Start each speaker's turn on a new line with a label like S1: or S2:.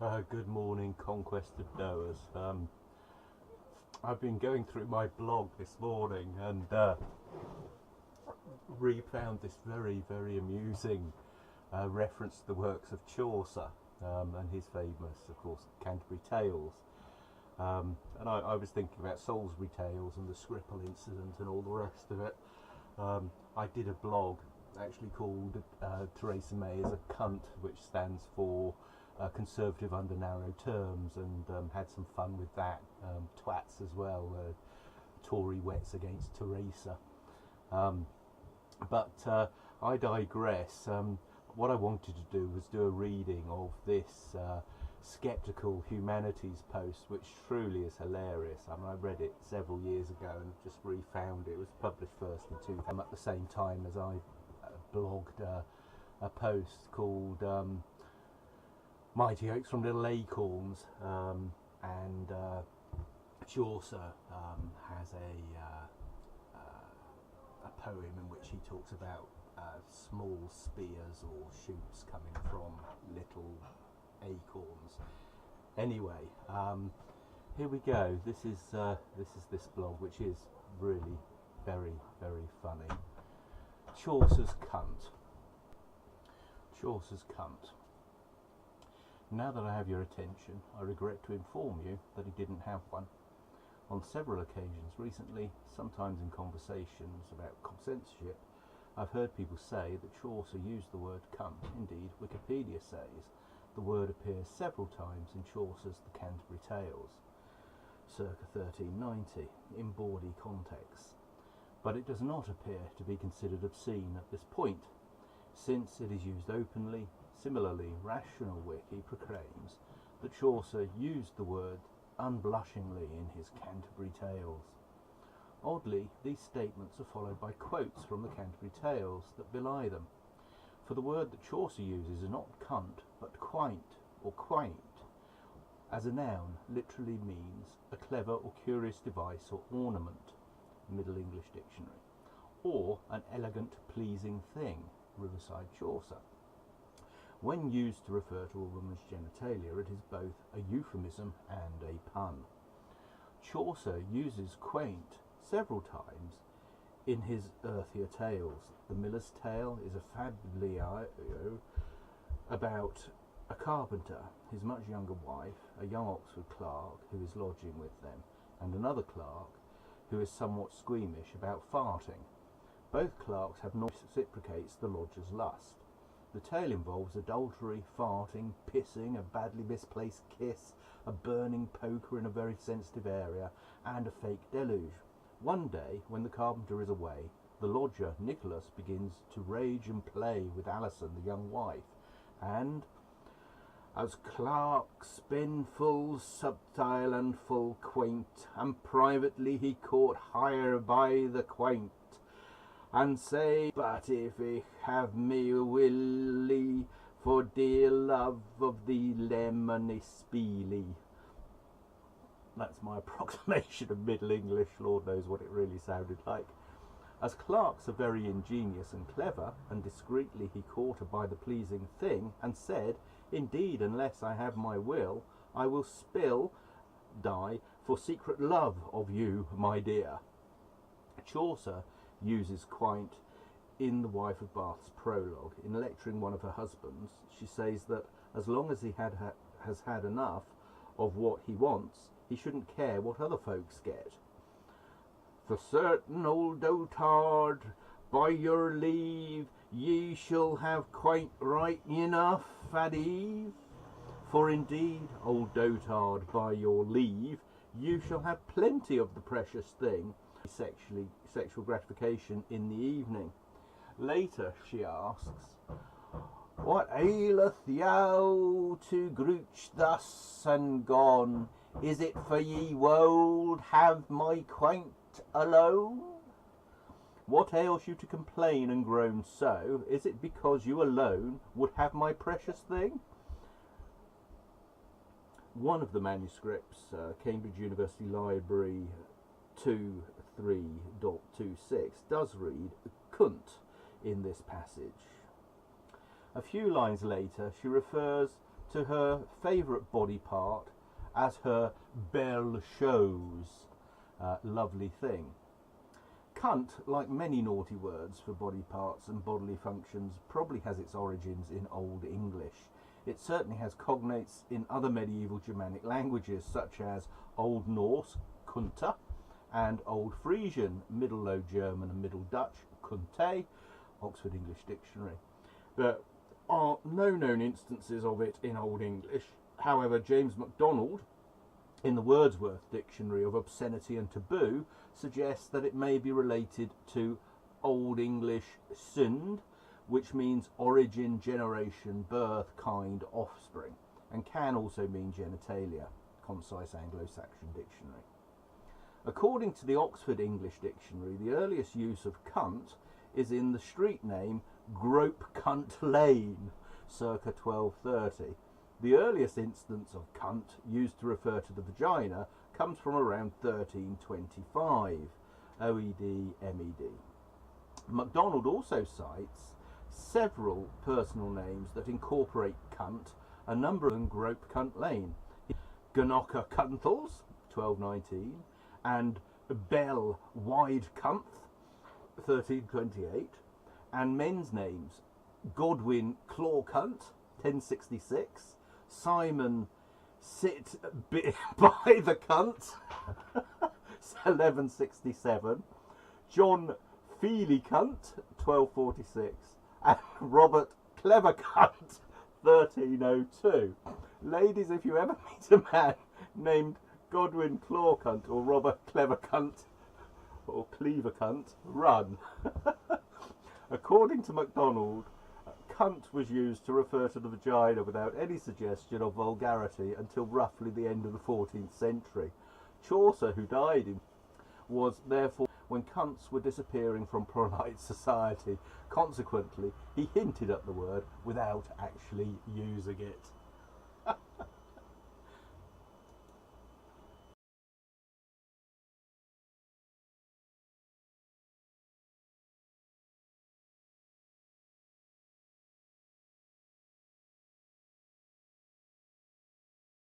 S1: Good morning, Conquest of Knowers. I've been going through my blog this morning and re-found this very, very amusing reference to the works of Chaucer and his famous, of course, Canterbury Tales. And I was thinking about Salisbury Tales and the Skripal incident and all the rest of it. I did a blog actually called Theresa May is a Cunt, which stands for Conservative under narrow terms, and had some fun with that. Twats as well, Tory wets against Theresa. But I digress. What I wanted to do was do a reading of this Skeptical Humanities post, which truly is hilarious. I mean, I read it several years ago and just refound it. It was published first in 2000 at the same time as I blogged a post called Mighty Oaks from Little Acorns, and Chaucer has a poem in which he talks about small spears or shoots coming from little acorns. Anyway, here we go. This is this blog, which is really very, very funny. Chaucer's Cunt. Chaucer's Cunt. Now that I have your attention, I regret to inform you that he didn't have one. On several occasions recently, sometimes in conversations about censorship, I've heard people say that Chaucer used the word cunt. Indeed, Wikipedia says the word appears several times in Chaucer's The Canterbury Tales, circa 1390, in bawdy contexts. But it does not appear to be considered obscene at this point, since it is used openly. Similarly, Rational Wiki proclaims that Chaucer used the word unblushingly in his Canterbury Tales. Oddly, these statements are followed by quotes from the Canterbury Tales that belie them, for the word that Chaucer uses is not cunt, but quaint or quaint. As a noun, literally means a clever or curious device or ornament, Middle English Dictionary, or an elegant, pleasing thing, Riverside Chaucer. When used to refer to a woman's genitalia, it is both a euphemism and a pun. Chaucer uses quaint several times in his earthier tales. The Miller's Tale is a fabliau about a carpenter, his much younger wife, a young Oxford clerk who is lodging with them, and another clerk who is somewhat squeamish about farting. Both clerks have not reciprocates the lodger's lust. The tale involves adultery, farting, pissing, a badly misplaced kiss, a burning poker in a very sensitive area, and a fake deluge. One day, when the carpenter is away, the lodger, Nicholas, begins to rage and play with Alison, the young wife, and as clerk spin full subtile and full quaint, and privately he caught higher by the quaint, and say, but if ich have me willy, for dear love of the lemony speely. That's my approximation of Middle English. Lord knows what it really sounded like. As clerks are very ingenious and clever, and discreetly he caught her by the pleasing thing, and said, indeed, unless I have my will, I will die for secret love of you, my dear. Chaucer uses quaint in The Wife of Bath's prologue. In lecturing one of her husbands, she says that as long as he has had enough of what he wants, he shouldn't care what other folks get. For certain, old dotard, by your leave, ye shall have quite right enough at eve. For indeed, old dotard, by your leave, you shall have plenty of the precious thing, sexual gratification in the evening. Later, she asks, what aileth thou to grouch thus and gone? Is it for ye wold have my quaint alone? What ails you to complain and groan so? Is it because you alone would have my precious thing? One of the manuscripts, Cambridge University Library 23.26, does read cunt in this passage. A few lines later, she refers to her favourite body part as her belle chose, lovely thing. Cunt, like many naughty words for body parts and bodily functions, probably has its origins in Old English. It certainly has cognates in other medieval Germanic languages such as Old Norse, kunta, and Old Frisian, Middle Low German and Middle Dutch, kunte, Oxford English Dictionary. There are no known instances of it in Old English. However, James MacDonald, in the Wordsworth Dictionary of Obscenity and Taboo, suggests that it may be related to Old English synd, which means origin, generation, birth, kind, offspring, and can also mean genitalia, Concise Anglo-Saxon Dictionary. According to the Oxford English Dictionary, the earliest use of cunt is in the street name Grope Cunt Lane, circa 1230. The earliest instance of cunt used to refer to the vagina comes from around 1325, OED, MED. MacDonald also cites several personal names that incorporate cunt, a number of them Grope Cunt Lane, Ganocha Cunthals, 1219, and Bell Wide Cunth, 1328, and men's names Godwin Claw Cunt, 1066, Simon Sit by the Cunt, 1167, John Feely Cunt, 1246, and Robert Clever Cunt, 1302. Ladies, if you ever meet a man named Godwin Claw Cunt or Robert Clever Cunt or Cleaver Cunt, run. According to MacDonald, cunt was used to refer to the vagina without any suggestion of vulgarity until roughly the end of the 14th century. Chaucer, who died in, was therefore when cunts were disappearing from polite society. Consequently, he hinted at the word without actually using it.